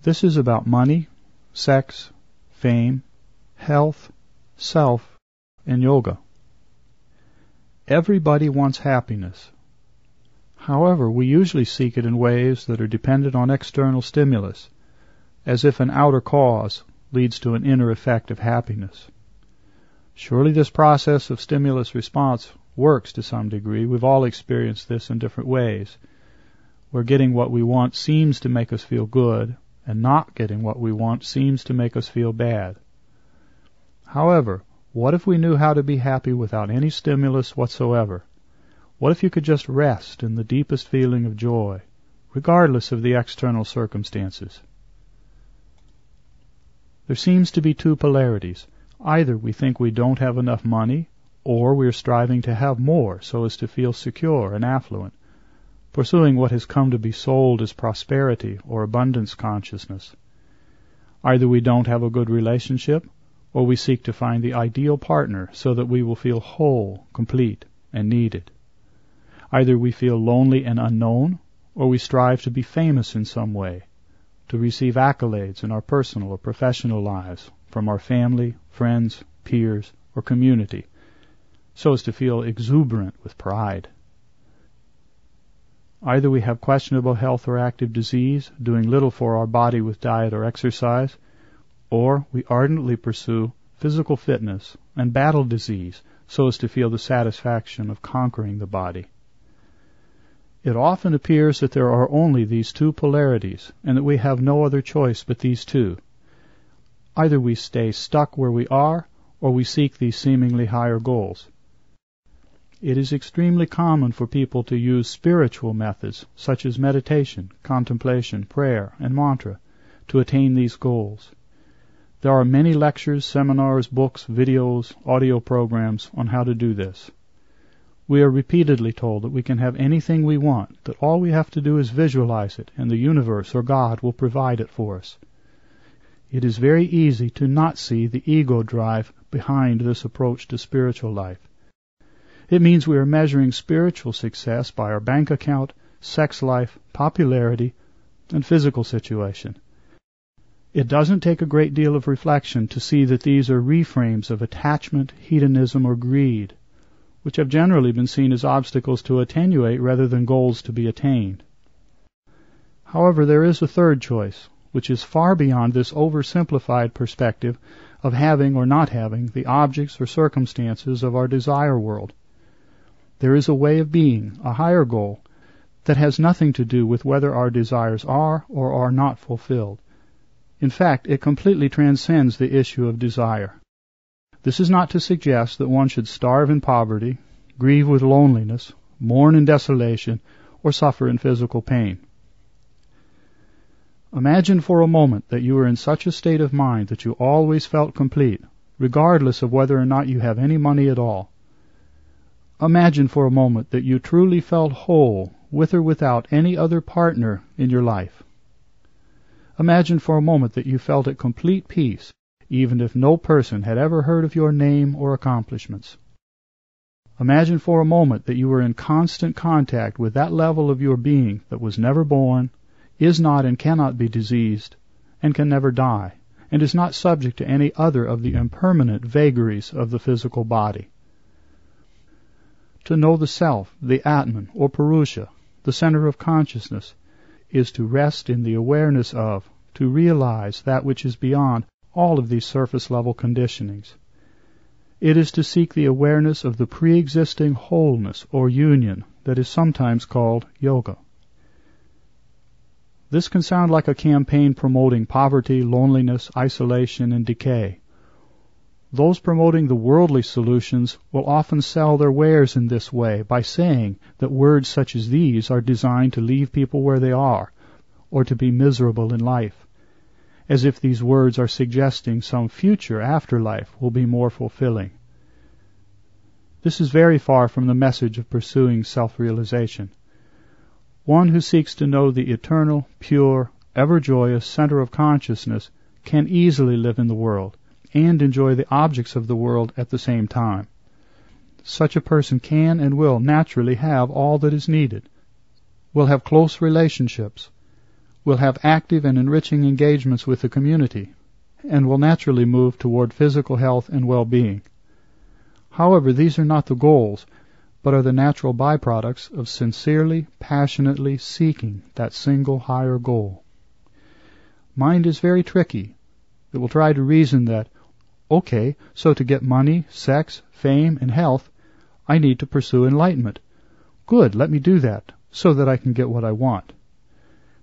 This is about money, sex, fame, health, self, and yoga. Everybody wants happiness. However, we usually seek it in ways that are dependent on external stimulus, as if an outer cause leads to an inner effect of happiness. Surely this process of stimulus response works to some degree. We've all experienced this in different ways, where getting what we want seems to make us feel good, and not getting what we want seems to make us feel bad. However, what if we knew how to be happy without any stimulus whatsoever? What if you could just rest in the deepest feeling of joy, regardless of the external circumstances? There seems to be two polarities. Either we think we don't have enough money, or we are striving to have more so as to feel secure and affluent, pursuing what has come to be sold as prosperity or abundance consciousness. Either we don't have a good relationship, or we seek to find the ideal partner so that we will feel whole, complete, and needed. Either we feel lonely and unknown, or we strive to be famous in some way, to receive accolades in our personal or professional lives from our family, friends, peers, or community, so as to feel exuberant with pride. Either we have questionable health or active disease, doing little for our body with diet or exercise, or we ardently pursue physical fitness and battle disease so as to feel the satisfaction of conquering the body. It often appears that there are only these two polarities, and that we have no other choice but these two. Either we stay stuck where we are, or we seek these seemingly higher goals. It is extremely common for people to use spiritual methods, such as meditation, contemplation, prayer, and mantra, to attain these goals. There are many lectures, seminars, books, videos, audio programs on how to do this. We are repeatedly told that we can have anything we want, that all we have to do is visualize it, and the universe or God will provide it for us. It is very easy to not see the ego drive behind this approach to spiritual life. It means we are measuring spiritual success by our bank account, sex life, popularity, and physical situation. It doesn't take a great deal of reflection to see that these are reframes of attachment, hedonism, or greed, which have generally been seen as obstacles to attenuate rather than goals to be attained. However, there is a third choice, which is far beyond this oversimplified perspective of having or not having the objects or circumstances of our desire world. There is a way of being, a higher goal, that has nothing to do with whether our desires are or are not fulfilled. In fact, it completely transcends the issue of desire. This is not to suggest that one should starve in poverty, grieve with loneliness, mourn in desolation, or suffer in physical pain. Imagine for a moment that you were in such a state of mind that you always felt complete, regardless of whether or not you have any money at all. Imagine for a moment that you truly felt whole, with or without any other partner in your life. Imagine for a moment that you felt at complete peace, even if no person had ever heard of your name or accomplishments. Imagine for a moment that you were in constant contact with that level of your being that was never born, is not and cannot be diseased, and can never die, and is not subject to any other of the impermanent vagaries of the physical body. To know the self, the Atman, or Purusha, the center of consciousness, is to rest in the awareness of, to realize that which is beyond all of these surface-level conditionings. It is to seek the awareness of the pre-existing wholeness or union that is sometimes called yoga. This can sound like a campaign promoting poverty, loneliness, isolation, and decay. Those promoting the worldly solutions will often sell their wares in this way by saying that words such as these are designed to leave people where they are, or to be miserable in life, as if these words are suggesting some future afterlife will be more fulfilling. This is very far from the message of pursuing self-realization. One who seeks to know the eternal, pure, ever-joyous center of consciousness can easily live in the world and enjoy the objects of the world at the same time. Such a person can and will naturally have all that is needed, will have close relationships, will have active and enriching engagements with the community, and will naturally move toward physical health and well-being. However, these are not the goals, but are the natural byproducts of sincerely, passionately seeking that single higher goal. Mind is very tricky. It will try to reason that, okay, so to get money, sex, fame, and health, I need to pursue enlightenment. Good, let me do that, so that I can get what I want.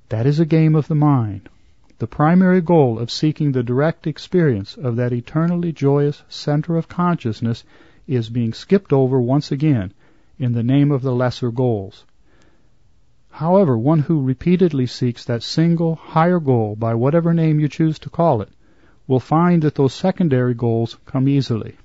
That is a game of the mind. The primary goal of seeking the direct experience of that eternally joyous center of consciousness is being skipped over once again in the name of the lesser goals. However, one who repeatedly seeks that single higher goal by whatever name you choose to call it will find that those secondary goals come easily.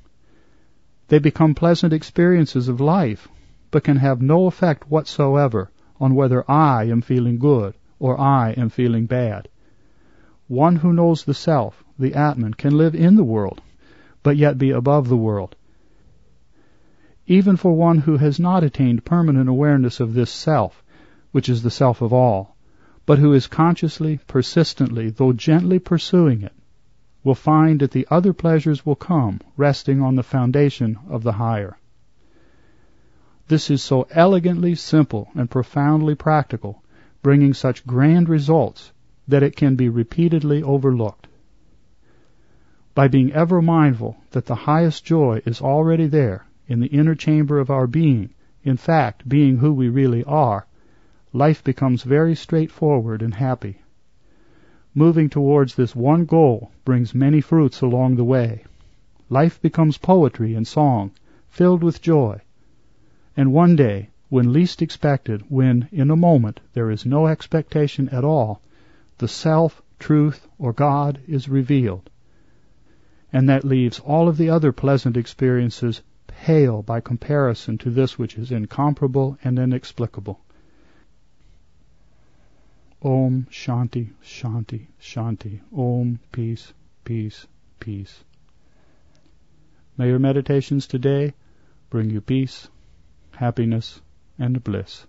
They become pleasant experiences of life, but can have no effect whatsoever on whether I am feeling good or I am feeling bad. One who knows the self, the Atman, can live in the world, but yet be above the world. Even for one who has not attained permanent awareness of this self, which is the self of all, but who is consciously, persistently, though gently pursuing it, will find that the other pleasures will come resting on the foundation of the higher. This is so elegantly simple and profoundly practical, bringing such grand results that it can be repeatedly overlooked. By being ever mindful that the highest joy is already there in the inner chamber of our being, in fact, being who we really are, life becomes very straightforward and happy. Moving towards this one goal brings many fruits along the way. Life becomes poetry and song, filled with joy. And one day, when least expected, when, in a moment, there is no expectation at all, the self, truth, or God is revealed. And that leaves all of the other pleasant experiences pale by comparison to this which is incomparable and inexplicable. Om Shanti, Shanti, Shanti. Om Peace, Peace, Peace. May your meditations today bring you peace, happiness, and bliss.